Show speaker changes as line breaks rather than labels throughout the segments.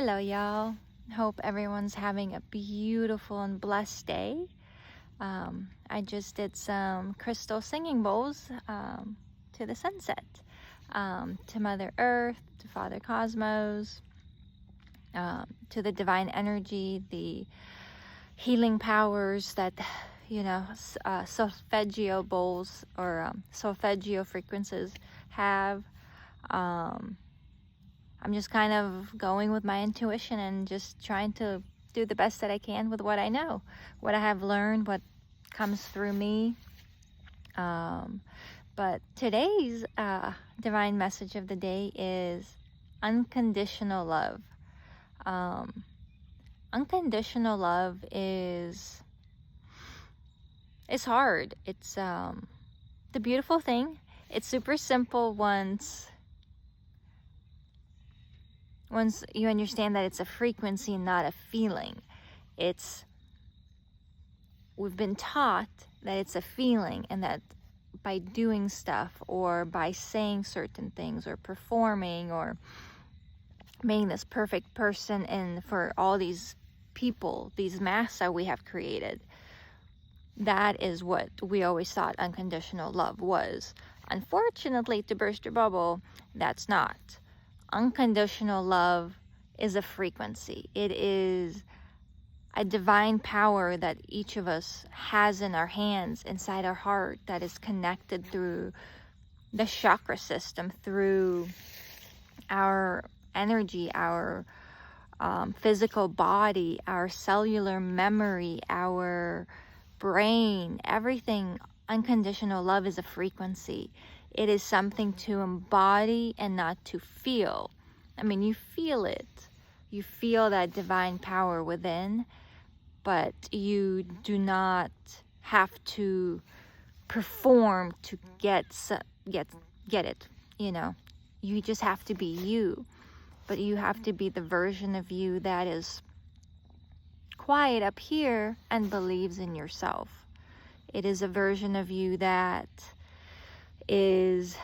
Hello, y'all. Hope everyone's having a beautiful and blessed day. I just did some crystal singing bowls to the sunset, to Mother Earth, to Father Cosmos, to the divine energy, the healing powers that, solfeggio bowls or solfeggio frequencies have. I'm just kind of going with my intuition and just trying to do the best that I can with what I know, what I have learned, what comes through me. But today's divine message of the day is unconditional love. Unconditional love is hard. It's the beautiful thing. It's super simple once you understand that it's a frequency, not a feeling. We've been taught that it's a feeling, and that by doing stuff or by saying certain things or performing or being this perfect person, and for all these people, these masks that we have created, that is what we always thought unconditional love was. Unfortunately, to burst your bubble, that's not. Unconditional love is a frequency. It is a divine power that each of us has in our hands, inside our heart, that is connected through the chakra system, through our energy, our physical body, our cellular memory, our brain, everything. Unconditional love is a frequency. It is something to embody and not to feel. I mean, you feel it. You feel that divine power within, but you do not have to perform to get it, You just have to be you. But you have to be the version of you that is quiet up here and believes in yourself. It is a version of you that is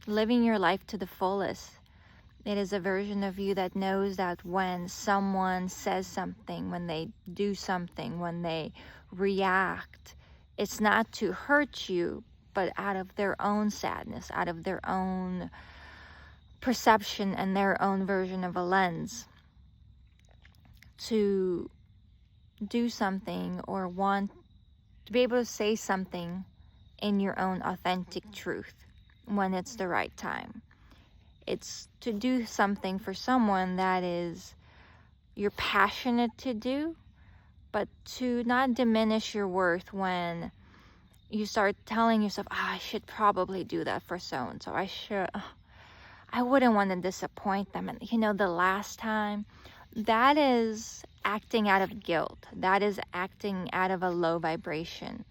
living your life to the fullest. It is a version of you that knows that when someone says something, when they do something, when they react, it's not to hurt you, but out of their own sadness, out of their own perception and their own version of a lens, to do something or want to be able to say something in your own authentic truth when it's the right time. It's to do something for someone that is you're passionate to do, but to not diminish your worth when you start telling yourself, I should probably do that for so-and-so. I wouldn't want to disappoint them. And the last time, that is acting out of guilt. That is acting out of a low vibration.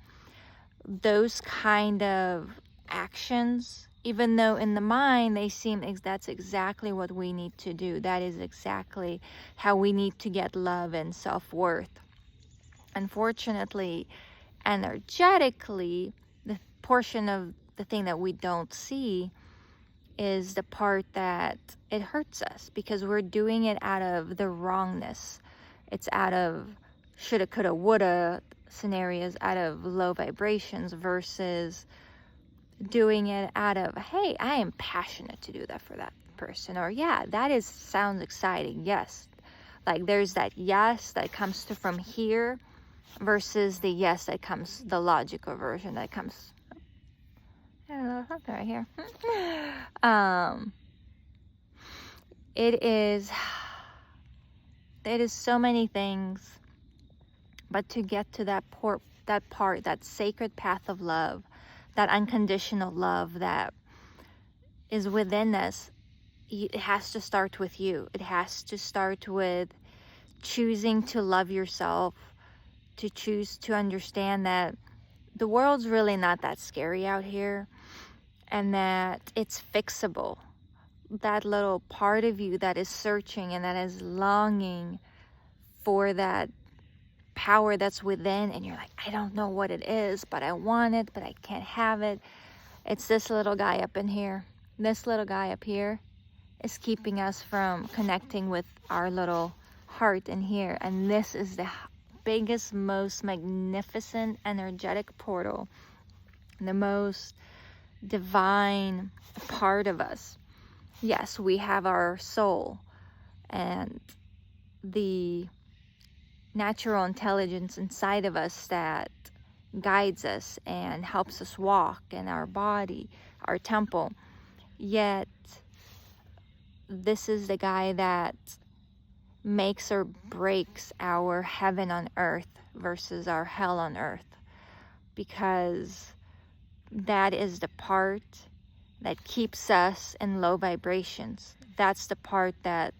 Those kind of actions, even though in the mind they seem that's exactly what we need to do. That is exactly how we need to get love and self-worth. Unfortunately, energetically, the portion of the thing that we don't see is the part that it hurts us, because we're doing it out of the wrongness. It's out of shoulda, coulda, woulda scenarios, out of low vibrations, versus doing it out of, hey, I am passionate to do that for that person. Or yeah, that sounds exciting. Yes. Like there's that yes that comes from here versus the yes that comes, the logical version that comes, I don't know, something right here. It is so many things, but to get to that part, that sacred path of love, that unconditional love that is within us, it has to start with you. It has to start with choosing to love yourself, to choose to understand that the world's really not that scary out here, and that it's fixable. That little part of you that is searching and that is longing for that power that's within, and you're like, I don't know what it is, but I want it, but I can't have it. It's this little guy up in here. This little guy up here is keeping us from connecting with our little heart in here. And this is the biggest, most magnificent energetic portal, the most divine part of us. Yes, we have our soul and the natural intelligence inside of us that guides us and helps us walk, in our body, our temple. Yet this is the guy that makes or breaks our heaven on earth versus our hell on earth, because that is the part that keeps us in low vibrations. That's the part that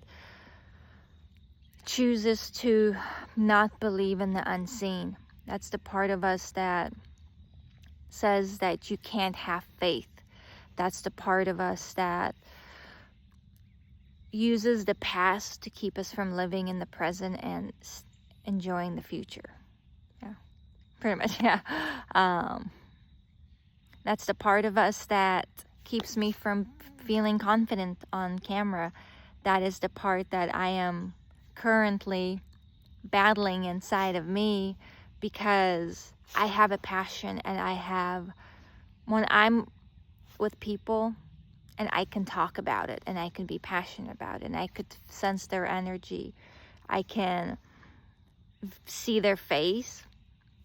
chooses to not believe in the unseen. That's the part of us that says that you can't have faith. That's the part of us that uses the past to keep us from living in the present and enjoying the future. Yeah, pretty much, yeah. That's the part of us that keeps me from feeling confident on camera. That is the part that I am currently battling inside of me, because I have a passion, and when I'm with people and I can talk about it and I can be passionate about it and I could sense their energy, I can see their face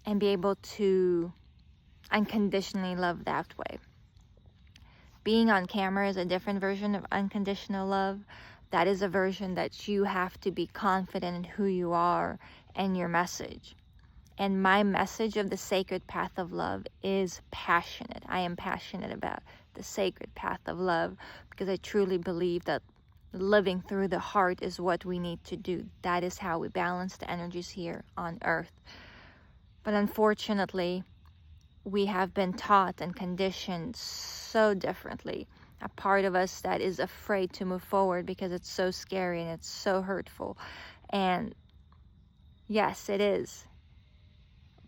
and be able to unconditionally love that way. Being on camera is a different version of unconditional love. That is a version that you have to be confident in who you are and your message. And my message of the sacred path of love is passionate. I am passionate about the sacred path of love, because I truly believe that living through the heart is what we need to do. That is how we balance the energies here on earth. But unfortunately, we have been taught and conditioned so differently. A part of us that is afraid to move forward because it's so scary and it's so hurtful. And yes, it is.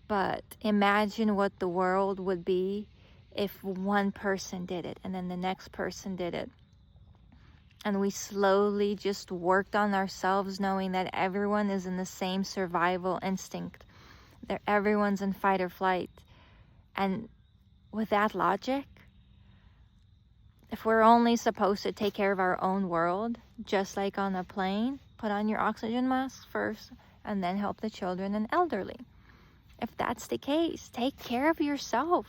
But imagine what the world would be if one person did it and then the next person did it. And we slowly just worked on ourselves, knowing that everyone is in the same survival instinct. That everyone's in fight or flight. And with that logic, if we're only supposed to take care of our own world, just like on a plane, put on your oxygen mask first and then help the children and elderly. If that's the case, take care of yourself.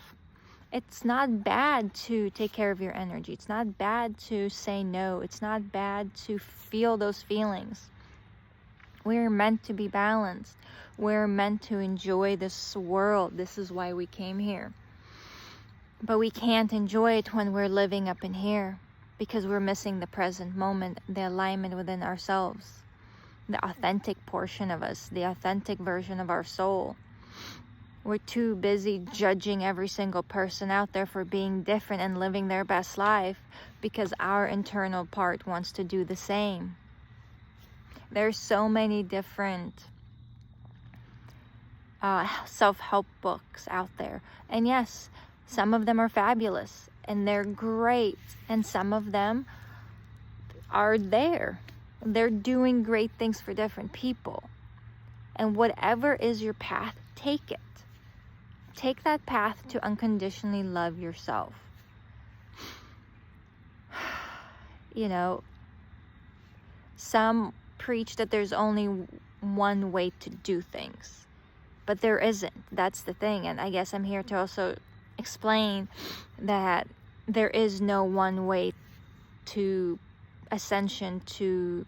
It's not bad to take care of your energy. It's not bad to say no. It's not bad to feel those feelings. We're meant to be balanced. We're meant to enjoy this world. This is why we came here. But we can't enjoy it when we're living up in here, because we're missing the present moment, the alignment within ourselves, the authentic portion of us, the authentic version of our soul. We're too busy judging every single person out there for being different and living their best life, because our internal part wants to do the same. There's so many different self-help books out there. And yes, some of them are fabulous and they're great. And some of them are there. They're doing great things for different people. And whatever is your path, take it. Take that path to unconditionally love yourself. You know, some preach that there's only one way to do things, but there isn't. That's the thing. And I guess I'm here to also explain that there is no one way to ascension, to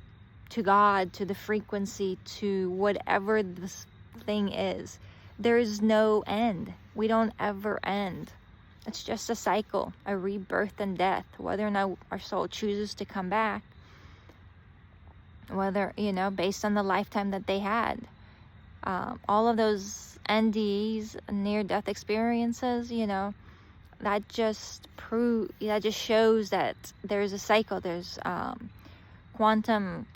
God, to the frequency, to whatever this thing is. There is no end. We don't ever end. It's just a cycle, a rebirth and death. Whether or not our soul chooses to come back, whether, based on the lifetime that they had. All of those NDEs, near-death experiences, that just shows that there's a cycle. There's quantum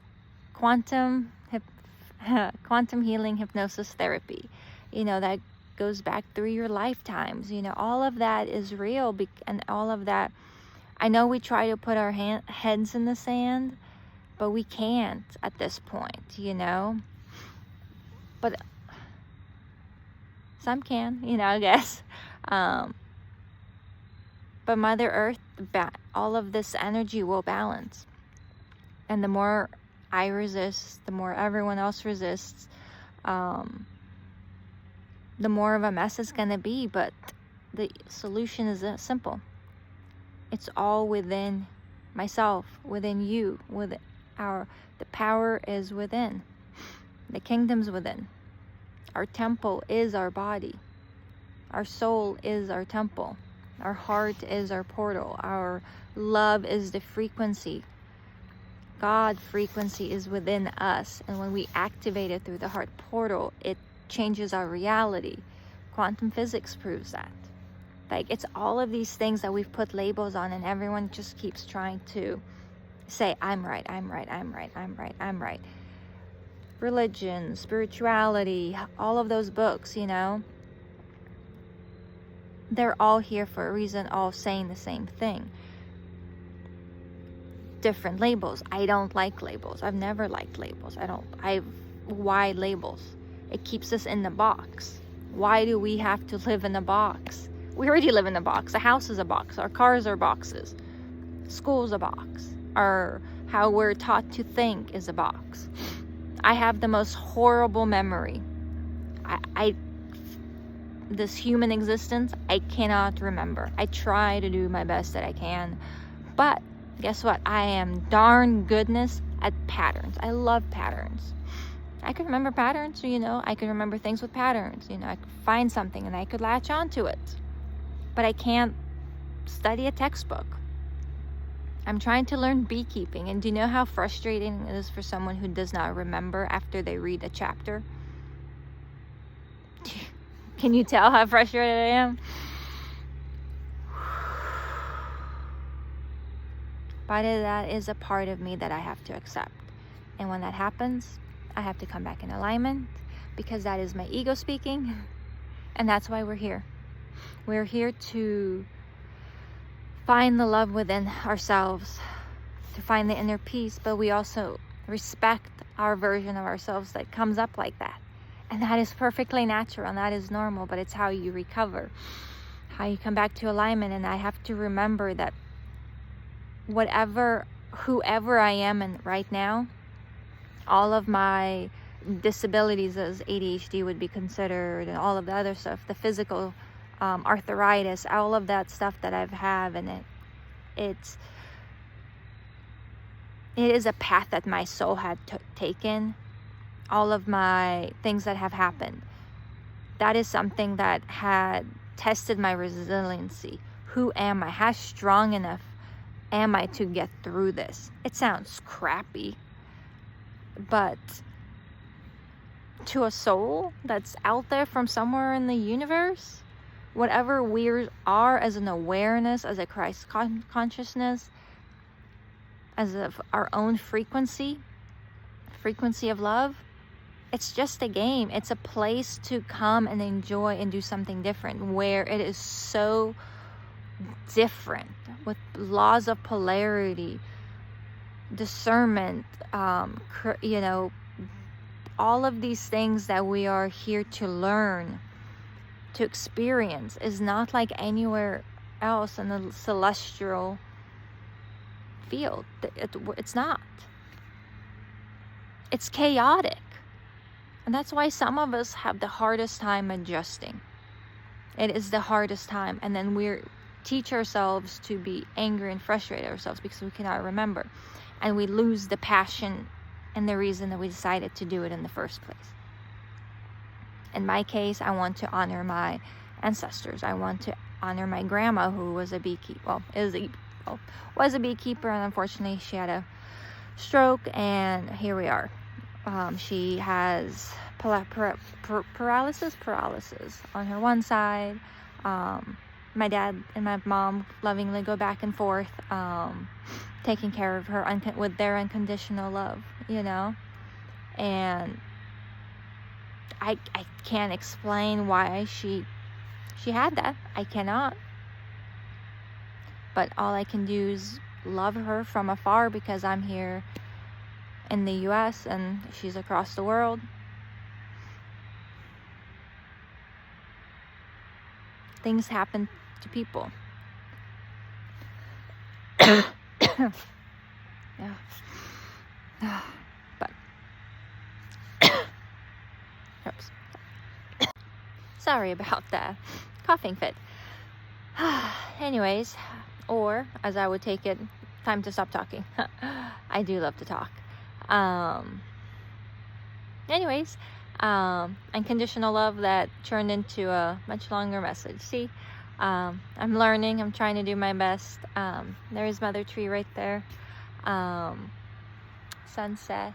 healing hypnosis therapy, that goes back through your lifetimes. All of that is real, and all of that I know we try to put our heads in the sand, but we can't at this point, you know? But some can, you know, I guess. But Mother Earth, all of this energy will balance. And the more I resist, the more everyone else resists, the more of a mess it's going to be. But the solution is simple. It's all within myself, within you, the power is within. The kingdom's within. Our temple is our body. Our soul is our temple. Our heart is our portal. Our love is the frequency. God frequency is within us. And when we activate it through the heart portal, it changes our reality. Quantum physics proves that. Like, it's all of these things that we've put labels on, and everyone just keeps trying to say, I'm right, I'm right, I'm right, I'm right, I'm right. Religion, spirituality, all of those books, you know, they're all here for a reason, all saying the same thing. Different labels. I don't like labels. I've never liked labels. Why labels? It keeps us in the box. Why do we have to live in a box? We already live in a box. A house is a box. Our cars are boxes. School's a box. How we're taught to think is a box. I have the most horrible memory. This human existence, I cannot remember. I try to do my best that I can. But guess what? I am darn goodness at patterns. I love patterns. I could remember patterns, you know. I could remember things with patterns. You know, I could find something and I could latch onto it. But I can't study a textbook. I'm trying to learn beekeeping. And do you know how frustrating it is for someone who does not remember after they read a chapter? Can you tell how frustrated I am? But that is a part of me that I have to accept. And when that happens, I have to come back in alignment, because that is my ego speaking. And that's why we're here. We're here to find the love within ourselves, to find the inner peace, but we also respect our version of ourselves that comes up like that. And that is perfectly natural, and that is normal, but it's how you recover, how you come back to alignment. And I have to remember that whoever I am in right now, all of my disabilities as ADHD would be considered, and all of the other stuff, the physical arthritis, all of that stuff that I've had, and it is a path that my soul had taken. All of my things that have happened, that is something that had tested my resiliency. Who am I? How strong enough am I to get through this? It sounds crappy, but to a soul that's out there from somewhere in the universe, whatever we are as an awareness, as a Christ consciousness, as of our own frequency of love, it's just a game. It's a place to come and enjoy and do something different, where it is so different, with laws of polarity, discernment, you know, all of these things that we are here to learn, to experience, is not like anywhere else in the celestial field. It's not. It's chaotic. And that's why some of us have the hardest time adjusting. It is the hardest time. And then we teach ourselves to be angry and frustrate ourselves because we cannot remember. And we lose the passion and the reason that we decided to do it in the first place. In my case, I want to honor my ancestors. I want to honor my grandma, who was a beekeeper. Was a beekeeper, and unfortunately she had a stroke, and here we are. She has paralysis on her one side. My dad and my mom lovingly go back and forth, taking care of her with their unconditional love, you know. And I can't explain why she had that. I cannot. but all I can do is love her from afar because I'm here in the US and she's across the world. Things happen to people. Yeah. But oops. Sorry about that coughing fit. Anyways, or as I would take it, time to stop talking. I do love to talk. Anyways, unconditional love that turned into a much longer message. See, I'm learning. I'm trying to do my best. There is Mother Tree right there. Sunset.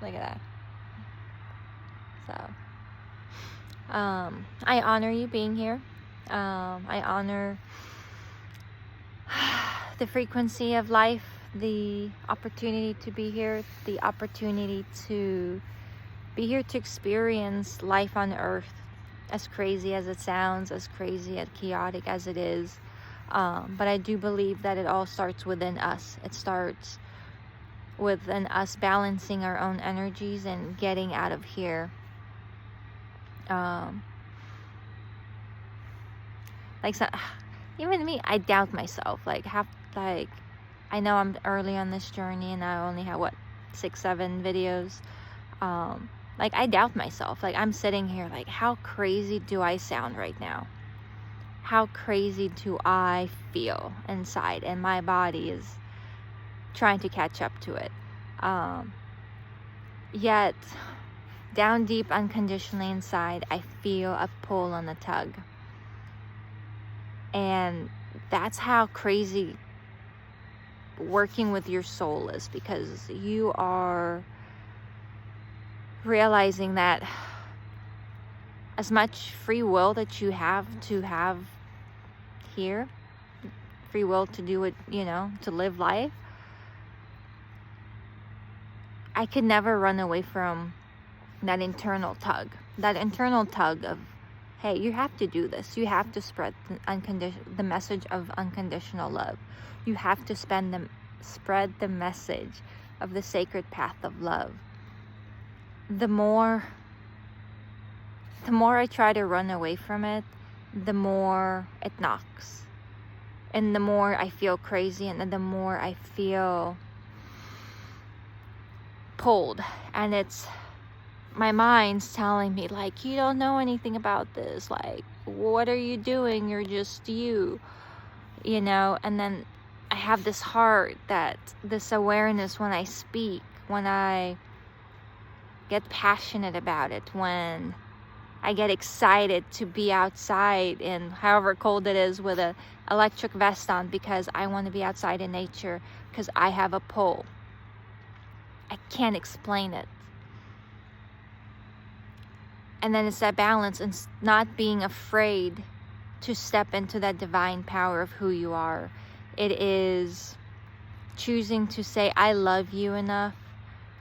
Look at that. So, I honor you being here. I honor the frequency of life, the opportunity to be here, the opportunity to be here to experience life on earth, as crazy as it sounds, as crazy and chaotic as it is. But I do believe that it all starts within us. It starts within us balancing our own energies and getting out of here. Like, so, even me, I doubt myself. Like, I know I'm early on this journey and I only have, 6-7 videos. Like, I doubt myself. Like, I'm sitting here like, how crazy do I sound right now? How crazy do I feel inside? And my body is trying to catch up to it. Yet, down deep, unconditionally inside, I feel a pull on the tug. And that's how crazy working with your soul is, because you are realizing that as much free will that you have here, free will to do it, to live life, I could never run away from that internal tug of, hey, you have to do this. You have to spread the message of unconditional love. You have to spread the message of the sacred path of love. The more I try to run away from it, the more it knocks. And the more I feel crazy, and the more I feel pulled. And it's my mind's telling me, like, you don't know anything about this. Like, what are you doing? You're just you. And then I have this heart, this awareness when I speak, when I get passionate about it, when I get excited to be outside in however cold it is with an electric vest on, because I want to be outside in nature, because I have a pull. I can't explain it. And then it's that balance and not being afraid to step into that divine power of who you are. It is choosing to say, I love you enough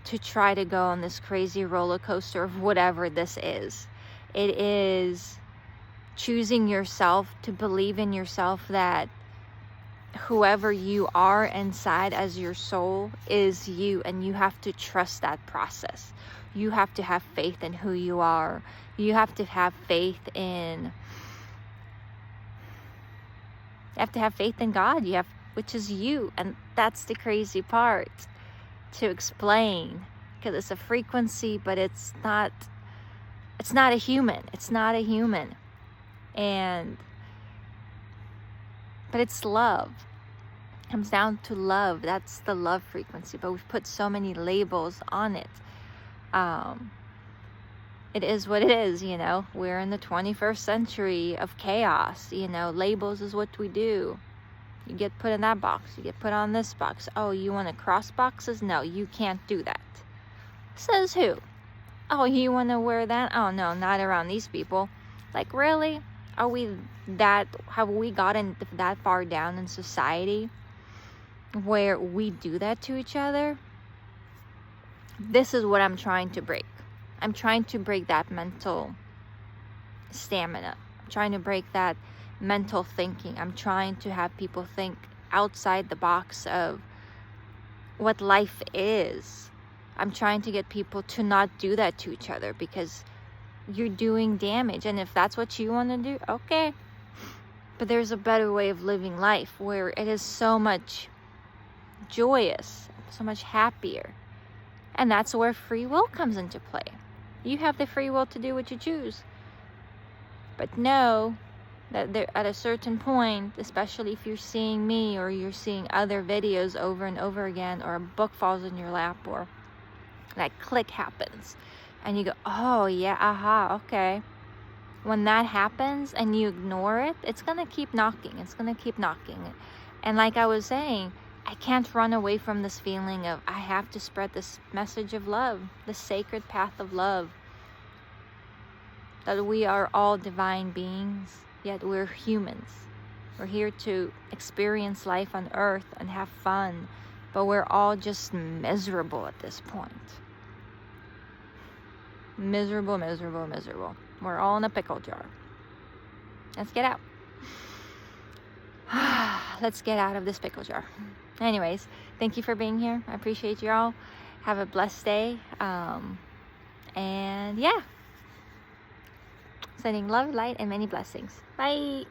to try to go on this crazy roller coaster of whatever this is. It is choosing yourself, to believe in yourself, that whoever you are inside as your soul is you, and you have to trust that process. You have to have faith in who you are. You have to have faith in God, which is you. And that's the crazy part to explain, because it's a frequency, but it's not a human. It's not a human. But it's love. It comes down to love. That's the love frequency. But we've put so many labels on it. It is what it is, We're in the 21st century of chaos. Labels is what we do. You get put in that box. You get put on this box. Oh, you want to cross boxes? No, you can't do that. Says who? Oh, you want to wear that? Oh, no, not around these people. Like, really? Have we gotten that far down in society where we do that to each other? This is what I'm trying to break. I'm trying to break that mental stamina. I'm trying to break that mental thinking. I'm trying to have people think outside the box of what life is. I'm trying to get people to not do that to each other, because you're doing damage. And if that's what you want to do, okay. But there's a better way of living life where it is so much joyous, so much happier. And that's where free will comes into play. You have the free will to do what you choose. But know that there, at a certain point, especially if you're seeing me or you're seeing other videos over and over again, or a book falls in your lap, or that click happens, and you go, oh yeah, aha, okay. When that happens and you ignore it, it's gonna keep knocking. It's gonna keep knocking. And like I was saying, I can't run away from this feeling of I have to spread this message of love, the sacred path of love. That we are all divine beings, yet we're humans. We're here to experience life on earth and have fun, but we're all just miserable at this point. Miserable, miserable, miserable. We're all in a pickle jar. Let's get out. Let's get out of this pickle jar. Anyways, thank you for being here. I appreciate you all. Have a blessed day. And yeah. Sending love, light, and many blessings. Bye.